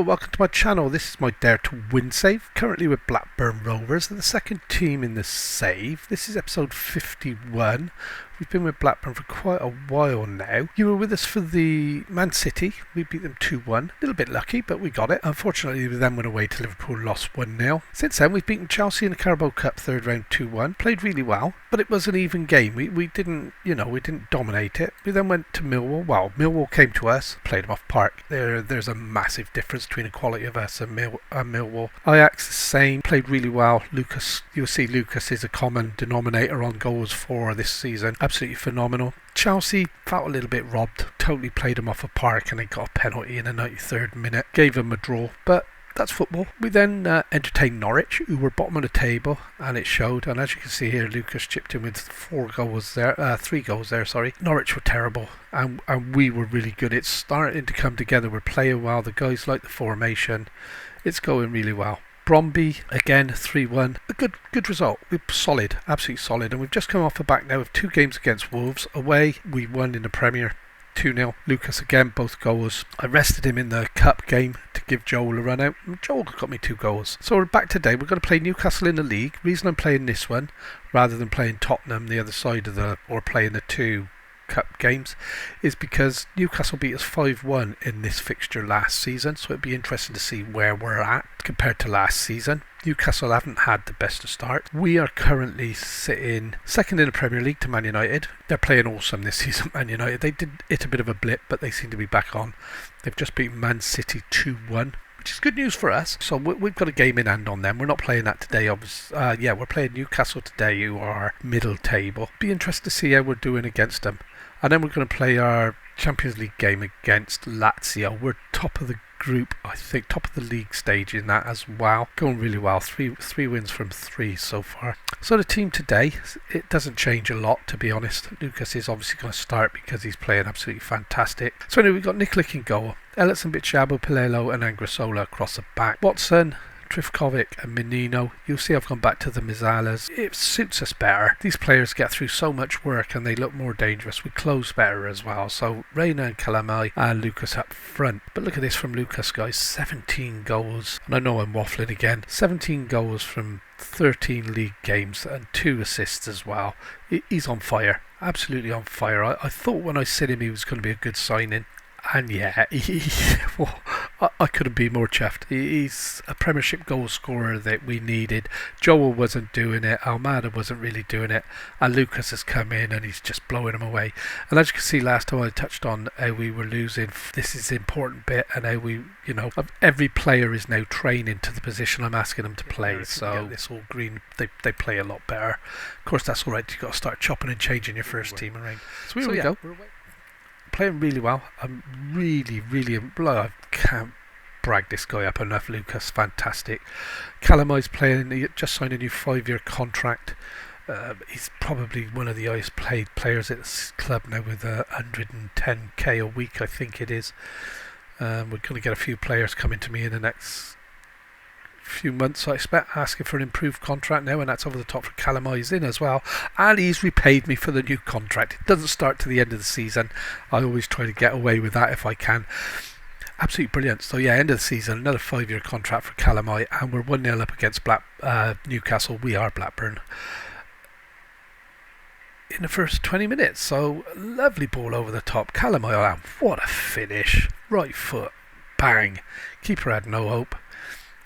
welcome to my channel. This is my Dare to Win save, currently with Blackburn Rovers. They're the second team in the save. This is episode 51. We've been with Blackburn for quite a while now. You were with us for the Man City. We beat them 2-1. A little bit lucky, but we got it. Unfortunately, we then went away to Liverpool, lost 1-0. Since then, we've beaten Chelsea in the Carabao Cup third round 2-1. Played really well, but it was an even game. We didn't dominate it. We then went to Millwall. Well, Millwall came to us, played them off park. There's a massive difference between the quality of us and Millwall. Ajax the same, played really well. You'll see Lucas is a common denominator on goals for this season. Absolutely phenomenal. Chelsea felt a little bit robbed. Totally played them off a park and they got a penalty in the 93rd minute. Gave them a draw, but that's football. We then entertained Norwich, who were bottom of the table, and it showed. And as you can see here, Lucas chipped in with 3 goals there. Norwich were terrible, and we were really good. It's starting to come together. We're playing well. The guys like the formation. It's going really well. Bromby again 3-1, a good result. We're solid, absolutely solid, and we've just come off the back now of 2 games against Wolves. Away we won in the Premier 2-0. Lucas again, both goals. I rested him in the cup game to give Joel a run out. Joel got me 2 goals. So we're back today. We're going to play Newcastle in the league. Reason I'm playing this one rather than playing Tottenham the other side of or playing the 2 cup games is because Newcastle beat us 5-1 in this fixture last season, so it'd be interesting to see where we're at compared to last season. Newcastle haven't had the best of start. We are currently sitting second in the Premier League to Man United. They're playing awesome this season, Man United. They did hit a bit of a blip, but they seem to be back on. They've just beaten Man City 2-1. Which is good news for us. So we've got a game in hand on them. We're not playing that today. We're playing Newcastle today, who are middle table. Be interested to see how we're doing against them. And then we're going to play our Champions League game against Lazio. We're top of the group, I think, top of the league stage in that as well. Going really well. Three wins from 3 so far. So the team today, it doesn't change a lot, to be honest. Lucas is obviously going to start because he's playing absolutely fantastic. So anyway, we've got Nikolic in goal. Ellison, Bichabo, Pilelo and Angrasola across the back. Watson, Trifkovic and Menino. You'll see I've gone back to the Mizalas. It suits us better. These players get through so much work and they look more dangerous. We close better as well. So Reina and Calamai and Lucas up front. But look at this from Lucas, guys. 17 goals. And I know I'm waffling again. 17 goals from 13 league games and 2 assists as well. He's on fire. Absolutely on fire. I thought when I said him he was going to be a good signing. And yeah, I couldn't be more chuffed. He's a Premiership goal scorer that we needed. Joel wasn't doing it. Almada wasn't really doing it. And Lucas has come in and he's just blowing them away. And as you can see last time I touched on how we were losing. This is the important bit, and how we, every player is now training to the position I'm asking them to play. So this all green, they play a lot better. Of course, that's all right. You've got to start chopping and changing your first team around. So here we go. Playing really well. I'm really I can't brag this guy up enough. Lucas, fantastic. Calamai's playing. He just signed a new 5-year contract. He's probably one of the highest paid players at this club now, with 110k a week, I think it is. We're going to get a few players coming to me in the next few months, I expect, asking for an improved contract now, and that's over the top for Calamai. He's in as well, and he's repaid me for the new contract. It doesn't start to the end of the season. I always try to get away with that if I can. Absolutely brilliant. So yeah, end of the season, another 5-year contract for Calamai, and we're 1-0 up against Newcastle. We are Blackburn in the first 20 minutes. So lovely ball over the top. Calamai, what a finish. Right foot, bang. Keeper had no hope.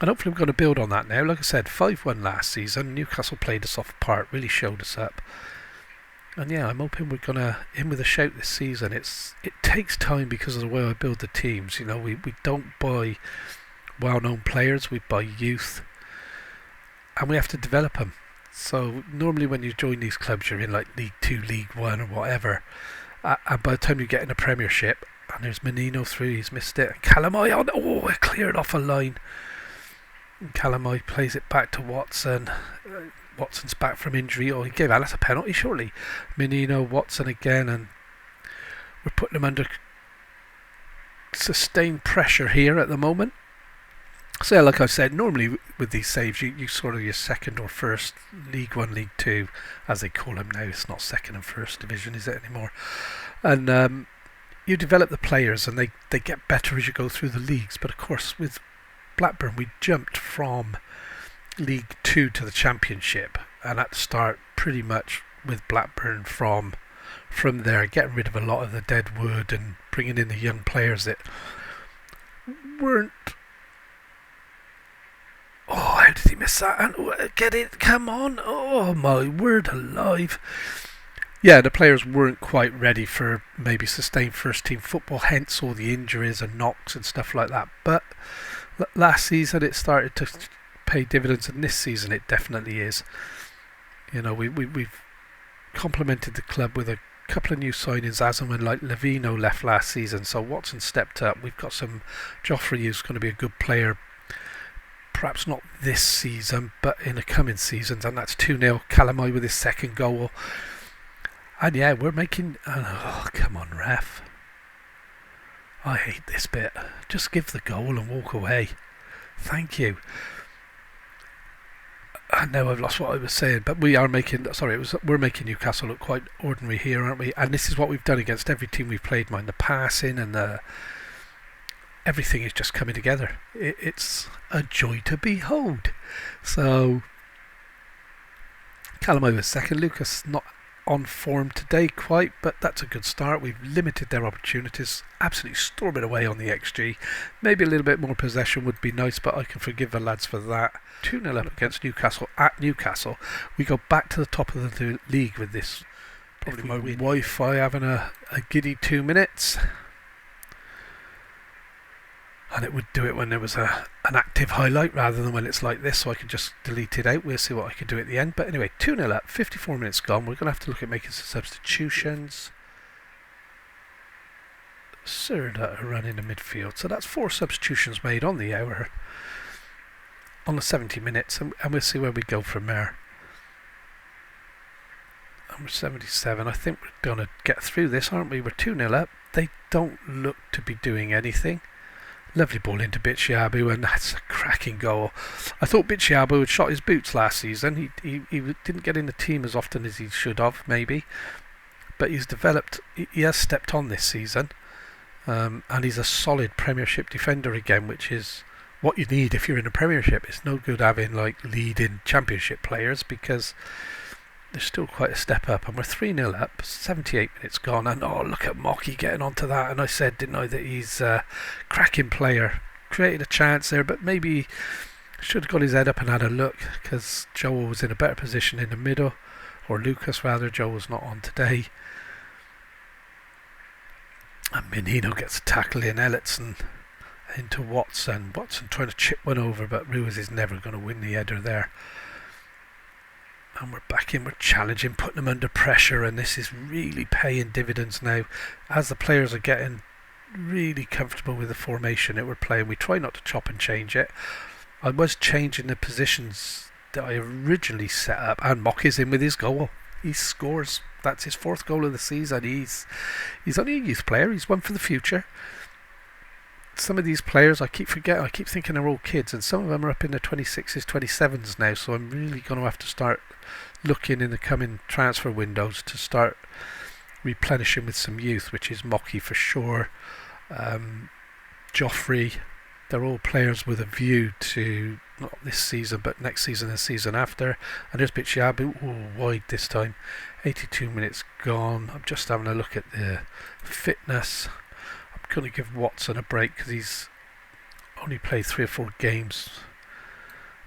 And hopefully we're going to build on that now. Like I said, 5-1 last season. Newcastle played us off apart, really showed us up. And yeah, I'm hoping we're going to in with a shout this season. It takes time because of the way I build the teams. We don't buy well-known players, we buy youth. And we have to develop them. So normally when you join these clubs, you're in like League 2, League 1 or whatever. And by the time you get in a Premiership, and there's Menino through, he's missed it. And Calamai on, it cleared off a line. Calamai plays it back to Watson. Watson's back from injury. He gave Alice a penalty, surely. Menino, Watson again, and we're putting him under sustained pressure here at the moment. So yeah, like I said, normally with these saves, you sort of your second or first League 1, League 2, as they call them now. It's not second and first division, is it anymore? And you develop the players and they get better as you go through the leagues. But of course, with Blackburn, we jumped from League 2 to the Championship, and had to start pretty much with Blackburn from there, getting rid of a lot of the dead wood and bringing in the young players that weren't. Oh, how did he miss that? And get it, come on! Oh my word alive! Yeah, the players weren't quite ready for maybe sustained first team football, hence all the injuries and knocks and stuff like that. But last season it started to pay dividends, and this season it definitely is. You know, we've complemented the club with a couple of new signings as and when, like Lavino left last season, so Watson stepped up. We've got some Joffrey, who's going to be a good player, perhaps not this season but in the coming seasons, and that's 2-0. Calamai with his second goal. And yeah, we're making... oh, come on, ref. I hate this bit. Just give the goal and walk away. Thank you. I know I've lost what I was saying, but we're making Newcastle look quite ordinary here, aren't we? And this is what we've done against every team we've played, mind. The passing and everything is just coming together. It's a joy to behold. So, Calamai was second. Lucas not on form today quite, but that's a good start. We've limited their opportunities, absolutely storming away on the XG. Maybe a little bit more possession would be nice, but I can forgive the lads for that. 2-0 up against Newcastle at Newcastle. We go back to the top of the league with this. Probably my Wi-Fi having a giddy 2 minutes. And it would do it when there was an active highlight rather than when it's like this, so I can just delete it out. We'll see what I can do at the end. But anyway, 2-0 up, 54 minutes gone. We're going to have to look at making some substitutions. Serda run in the midfield. So that's 4 substitutions made on the hour, on the 70 minutes, and we'll see where we go from there. And we're 77. I think we're going to get through this, aren't we? We're 2-0 up. They don't look to be doing anything. Lovely ball into Bitshiabu, and that's a cracking goal. I thought Bitshiabu had shot his boots last season. He didn't get in the team as often as he should have, maybe. But he's developed, he has stepped on this season. And he's a solid Premiership defender again, which is what you need if you're in the Premiership. It's no good having like leading Championship players, because there's still quite a step up, and we're 3-0 up, 78 minutes gone, and oh, look at Mocky getting onto that. And I said, didn't I, that he's a cracking player. Created a chance there, but maybe should have got his head up and had a look, because Joel was in a better position in the middle, or Lucas rather. Joel was not on today. And Menino gets a tackle in Elliotson into Watson. Watson trying to chip one over, but Ruiz is never going to win the header there. And we're back in, we're challenging, putting them under pressure, and this is really paying dividends now. As the players are getting really comfortable with the formation that we're playing, we try not to chop and change it. I was changing the positions that I originally set up, and Mock is in with his goal. He scores. That's his 4th goal of the season. He's only a youth player. He's one for the future. Some of these players I keep forgetting. I keep thinking they're all kids, and some of them are up in their 26s, 27s now. So I'm really going to have to start looking in the coming transfer windows to start replenishing with some youth, which is Mocky for sure. Joffrey, they're all players with a view to not this season but next season and season after. And there's Bitshiabu, wide this time. 82 minutes gone. I'm just having a look at the fitness. I'm going to give Watson a break because he's only played 3 or 4 games,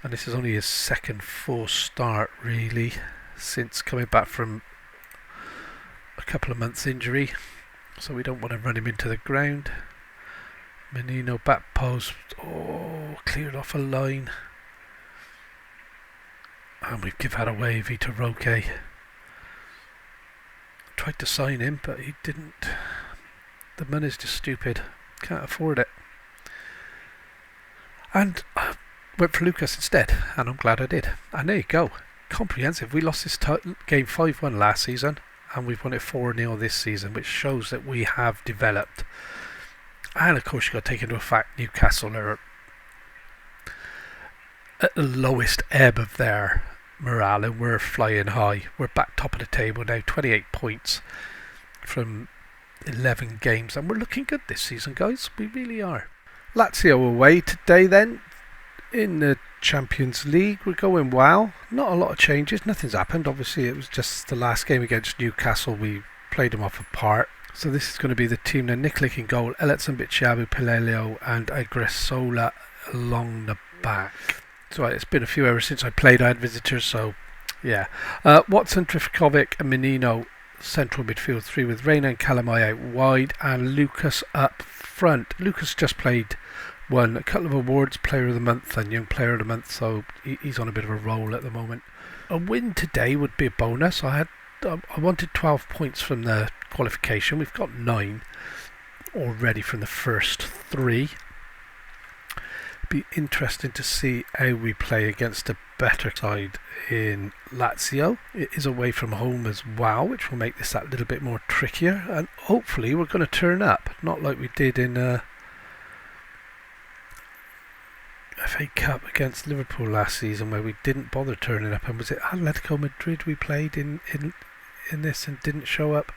and this is only his second full start really since coming back from a couple of months injury, so we don't want to run him into the ground. Menino back post, cleared off a line, and we've given that away. Vitor Roque tried to sign him, but he didn't. The money's just stupid, can't afford it. And I went for Lucas instead, and I'm glad I did. And there you go, comprehensive. We lost this game 5-1 last season, and we've won it 4-0 this season, which shows that we have developed. And of course you've got to take into account Newcastle are at the lowest ebb of their morale, and we're flying high. We're back top of the table now, 28 points from 11 games, and we're looking good this season, guys. We really are. Lazio away today then in the Champions League. We're going well. Not a lot of changes. Nothing's happened. Obviously, it was just the last game against Newcastle. We played them off apart. So this is going to be the team then. Nikoliks in goal, Elliotson, Bichabu, Pelelio and Agresola along the back. So it's been a few hours since I played. I had visitors, so yeah. Watson, Trifkovic and Menino central midfield 3 with Reina and Calamai out wide and Lucas up front. Lucas just won a couple of awards, Player of the Month and Young Player of the Month, so he's on a bit of a roll at the moment. A win today would be a bonus. I wanted 12 points from the qualification. We've got 9 already from the first 3. Be interesting to see how we play against a better side in Lazio. It is away from home as well, which will make this that little bit more trickier, and hopefully we're going to turn up, not like we did in FA Cup against Liverpool last season where we didn't bother turning up, and was it Atletico Madrid we played in this and didn't show up.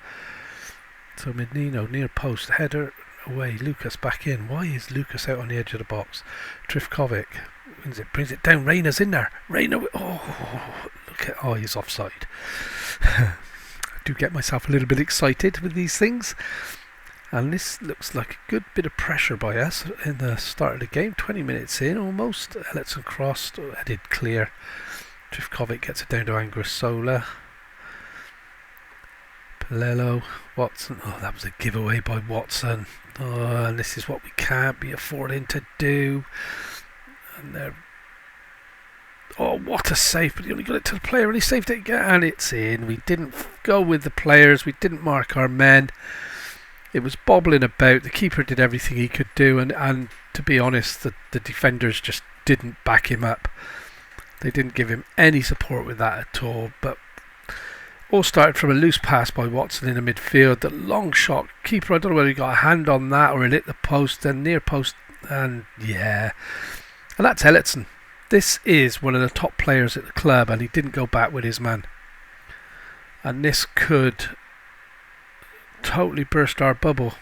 So Menino near post, header away, Lucas back in. Why is Lucas out on the edge of the box? Trifkovic wins it, brings it down. Reina's in there. Reina, he's offside. I do get myself a little bit excited with these things. And this looks like a good bit of pressure by us in the start of the game. 20 minutes in almost. Elliotson crossed, headed clear. Trifkovic gets it down to Angrisola. Pelelio, Watson. Oh, that was a giveaway by Watson. Oh, and this is what we can't be affording to do. And they're... Oh, what a save, but he only got it to the player and he saved it again. And it's in. We didn't go with the players. We didn't mark our men. It was bobbling about. The keeper did everything he could do. And to be honest, the defenders just didn't back him up. They didn't give him any support with that at all. But all started from a loose pass by Watson in the midfield. The long shot. Keeper, I don't know whether he got a hand on that or it hit the post, then near post. And yeah. And that's Elliotson. This is one of the top players at the club and he didn't go back with his man. And this could totally burst our bubble.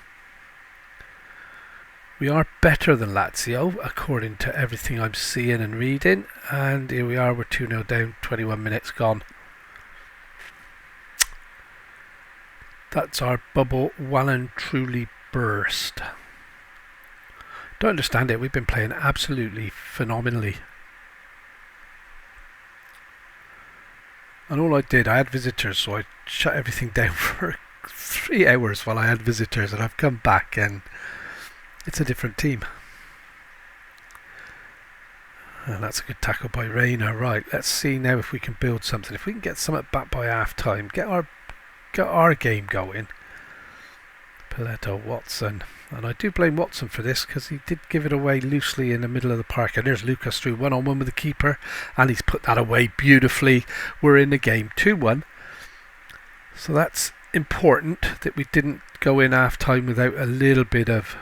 We are better than Lazio according to everything I'm seeing and reading. And here we are, we're 2-0 down, 21 minutes gone. That's our bubble well and truly burst. Don't understand it. We've been playing absolutely phenomenally. And all I did, I had visitors, so I shut everything down for 3 hours while I had visitors, and I've come back and it's a different team. And that's a good tackle by Reina. Right, let's see now if we can build something. If we can get something back by half time, get our game going. Pelletto, Watson. And I do blame Watson for this because he did give it away loosely in the middle of the park. And there's Lucas through 1-on-1 with the keeper. And he's put that away beautifully. We're in the game 2-1. So that's important that we didn't go in half time without a little bit of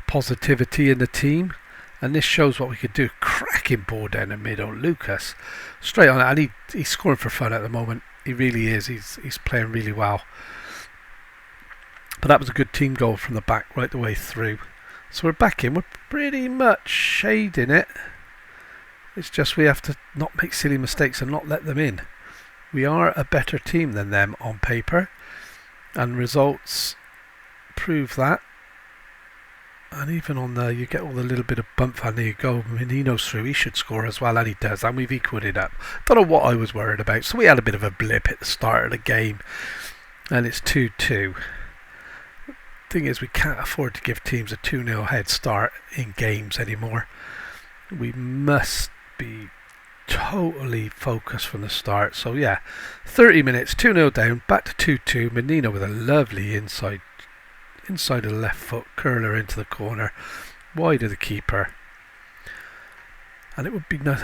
positivity in the team. And this shows what we could do. Cracking ball down the middle. Lucas straight on it. And he's scoring for fun at the moment. He really is. He's playing really well. But that was a good team goal from the back right the way through. So we're back in. We're pretty much shading it. It's just we have to not make silly mistakes and not let them in. We are a better team than them on paper. And results prove that. And even on there, you get all the little bit of bump, and there you go. Menino's through. He should score as well, and he does. And we've equalled it up. Don't know what I was worried about. So we had a bit of a blip at the start of the game. And it's 2-2. Thing is, we can't afford to give teams a 2-0 head start in games anymore. We must be totally focused from the start. So yeah, 30 minutes, 2-0 down, back to 2-2. Menino with a lovely inside of the left foot curler into the corner, wide of the keeper. And it would be nice.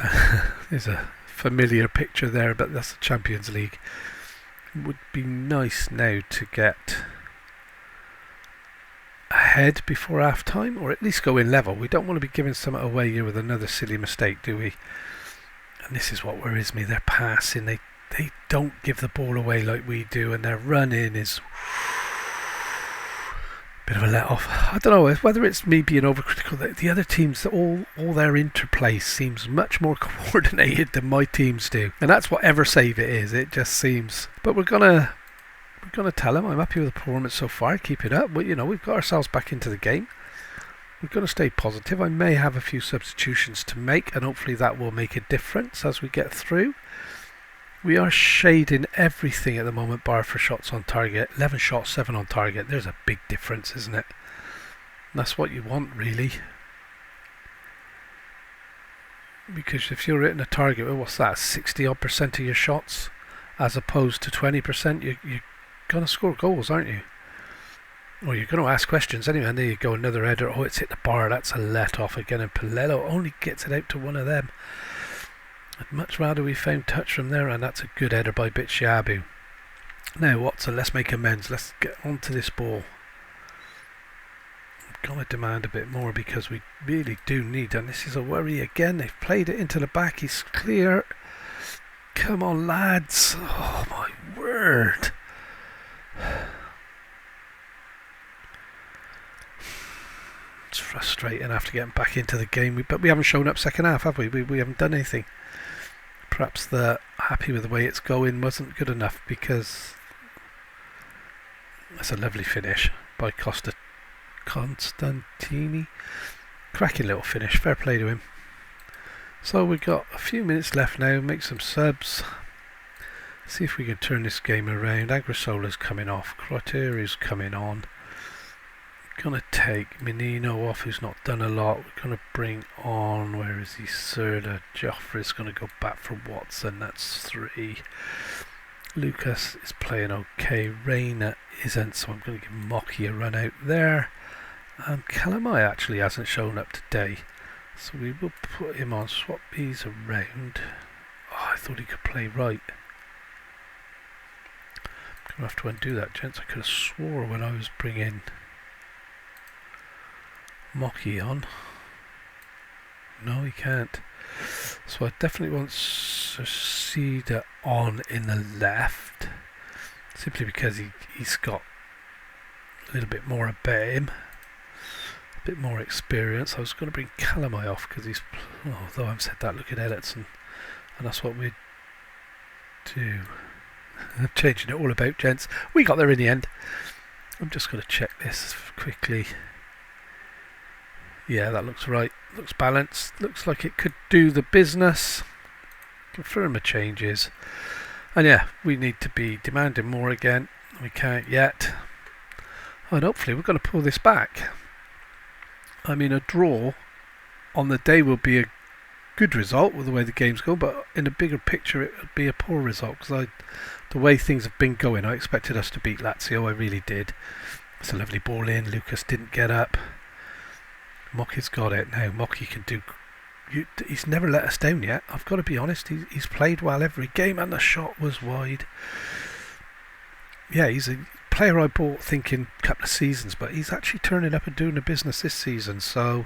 There's a familiar picture there, but that's the Champions League. It would be nice now to get ahead before half time, or at least go in level. We don't want to be giving something away here with another silly mistake, do we? And this is what worries me. They're passing. They don't give the ball away like we do, and their running is bit of a let off. I don't know whether it's me being overcritical. The other teams, all their interplay seems much more coordinated than my teams do, and that's whatever save it is. It just seems. But we're gonna tell them I'm happy with the performance so far. Keep it up. But we've got ourselves back into the game. We're going to stay positive. I may have a few substitutions to make, and hopefully that will make a difference as we get through. We are shading everything at the moment, bar for shots on target. 11 shots, 7 on target. There's a big difference, isn't it? And that's what you want, really. Because if you're hitting a target, well, what's that, 60% of your shots, as opposed to 20%, you're going to score goals, aren't you? Well, you're going to ask questions anyway, and there you go, another header. Oh, it's hit the bar, that's a let-off again, and Palello only gets it out to one of them. I'd much rather we found touch from there, and that's a good header by Bitshabu. Now, Watson, let's make amends. Let's get onto this ball. I'm going to demand a bit more because we really do need, and this is a worry again. They've played it into the back. He's clear. Come on, lads. Oh, my word. It's frustrating after getting back into the game, but we haven't shown up second half, have we? We haven't done anything. Perhaps the happy with the way it's going wasn't good enough, because that's a lovely finish by Constantini. Cracking little finish, fair play to him. So we've got a few minutes left now, make some subs. See if we can turn this game around. Agrasola's coming off, Croteri's coming on. Gonna take Menino off, who's not done a lot. We're gonna bring on, where is he, Serda. Joffrey's gonna go back for Watson, that's 3. Lucas is playing okay, Reina isn't, so I'm gonna give Mocky a run out there. And Calamai actually hasn't shown up today, so we will put him on, swap these around. Oh, I thought he could play right. I'm gonna have to undo that, gents. I could have swore when I was bringing Mocky on. No, he can't. So I definitely want Suceda on in the left, simply because he's got a little bit more about him, a bit more experience. I was going to bring Calamai off because he's, although I've said that, look at Elliotson, and that's what we do. I'm changing it all about, gents. We got there in the end. I'm just going to check this quickly. Yeah, that looks right. Looks balanced. Looks like it could do the business. Confirm the changes. And yeah, we need to be demanding more again. We can't yet. And hopefully we're going to pull this back. I mean, a draw on the day will be a good result with the way the game's going, but in the bigger picture it would be a poor result, because the way things have been going, I expected us to beat Lazio. I really did. It's a lovely ball in. Lucas didn't get up. Mockey's got it now. Mockey can do. He's never let us down yet. I've got to be honest. He's played well every game, and the shot was wide. Yeah, he's a player I bought thinking a couple of seasons, but he's actually turning up and doing the business this season. So,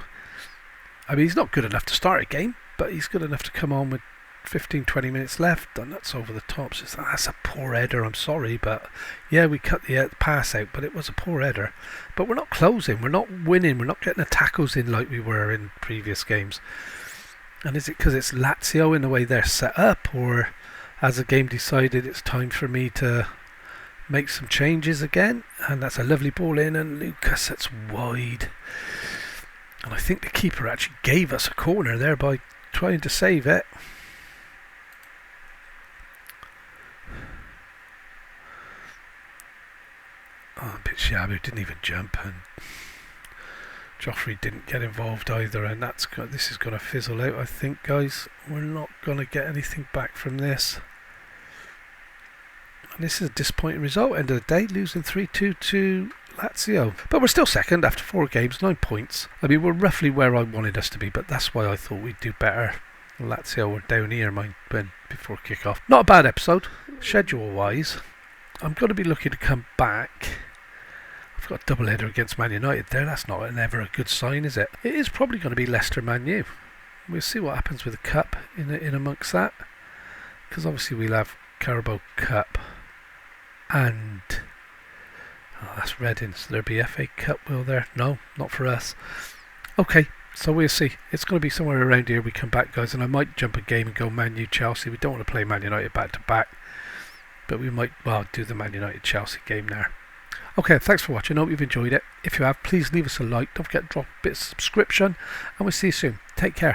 I mean, he's not good enough to start a game, but he's good enough to come on with 15-20 minutes left, and that's over the top. So that's a poor header, I'm sorry, but yeah, we cut the pass out, but it was a poor header. But we're not closing, we're not winning, we're not getting the tackles in like we were in previous games. And is it because it's Lazio in the way they're set up, or has the game decided it's time for me to make some changes again? And that's a lovely ball in, and Lucas, that's wide. And I think the keeper actually gave us a corner there by trying to save it. Oh, Bitshabu didn't even jump, and Joffrey didn't get involved either, and this is going to fizzle out, I think, guys. We're not going to get anything back from this. And this is a disappointing result, end of the day, losing 3-2 to Lazio. But we're still second after 4 games, 9 points. I mean, we're roughly where I wanted us to be, but that's why I thought we'd do better. Lazio were down here before kick-off. Not a bad episode, schedule-wise. I'm going to be looking to come back. I've got a double header against Man United there. That's not ever a good sign, is it? It is probably going to be Leicester Man U. We'll see what happens with the Cup in amongst that, because obviously we'll have Carabao Cup and Oh, that's Reading. So there'll be FA Cup, will there? No, not for us. Okay, so we'll see. It's going to be somewhere around here we come back, guys, and I might jump a game and go Man U Chelsea. We don't want to play Man United back to back, but we might, well, do the Man United Chelsea game there. Okay, thanks for watching. I hope you've enjoyed it. If you have, please leave us a like. Don't forget to drop a bit of subscription, and we'll see you soon. Take care.